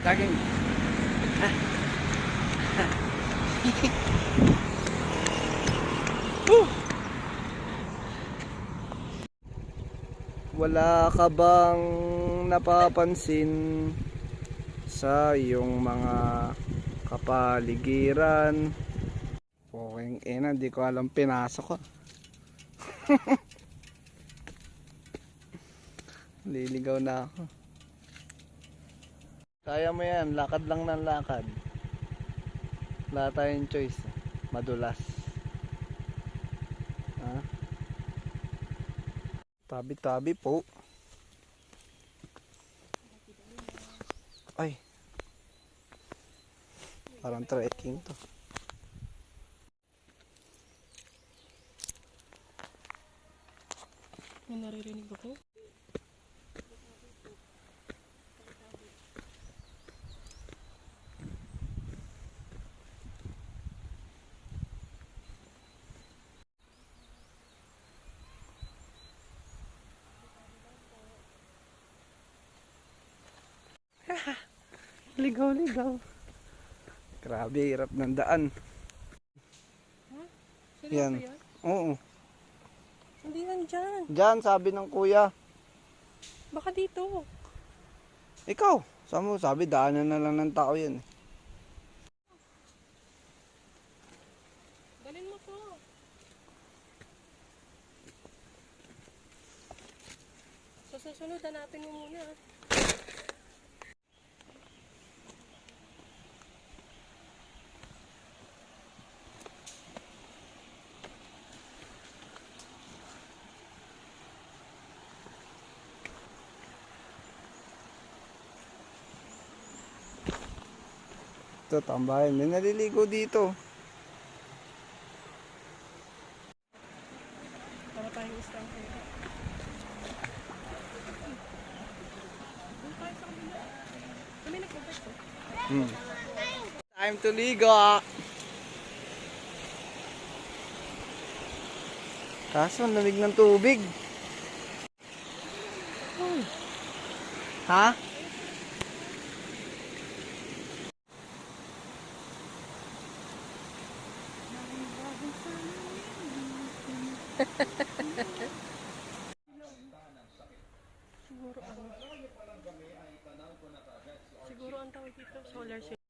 Saging. Wala ka bang napapansin sa iyong mga kapaligiran? Pokeng ina, di ko alam pinasok ko. Liligaw na ako. Kaya mo yan, lakad lang ng lakad. Wala tayong choice. Madulas. Ha? Tabi-tabi po. Ay. Parang trekking to. May naririnig ako. Ligaw-ligaw. Grabe, hirap ng daan. Ha? Yan. Seryoso yan? Oo. Hindi yan dyan. Diyan, sabi ng kuya. Baka dito. Ikaw, saan mo sabi, daanan na lang ng tao yan. Dalhin mo to. Sa susunod, hanapin mo muna. Ito, tambahin. May naliligo dito. Para tayong isang kaya. Doon tayo sa kabila. Kami nag-invest eh. Time to ligo. Kaso, ang lamig ng tubig. Ha? Siguro ang tawag dito, solar cell.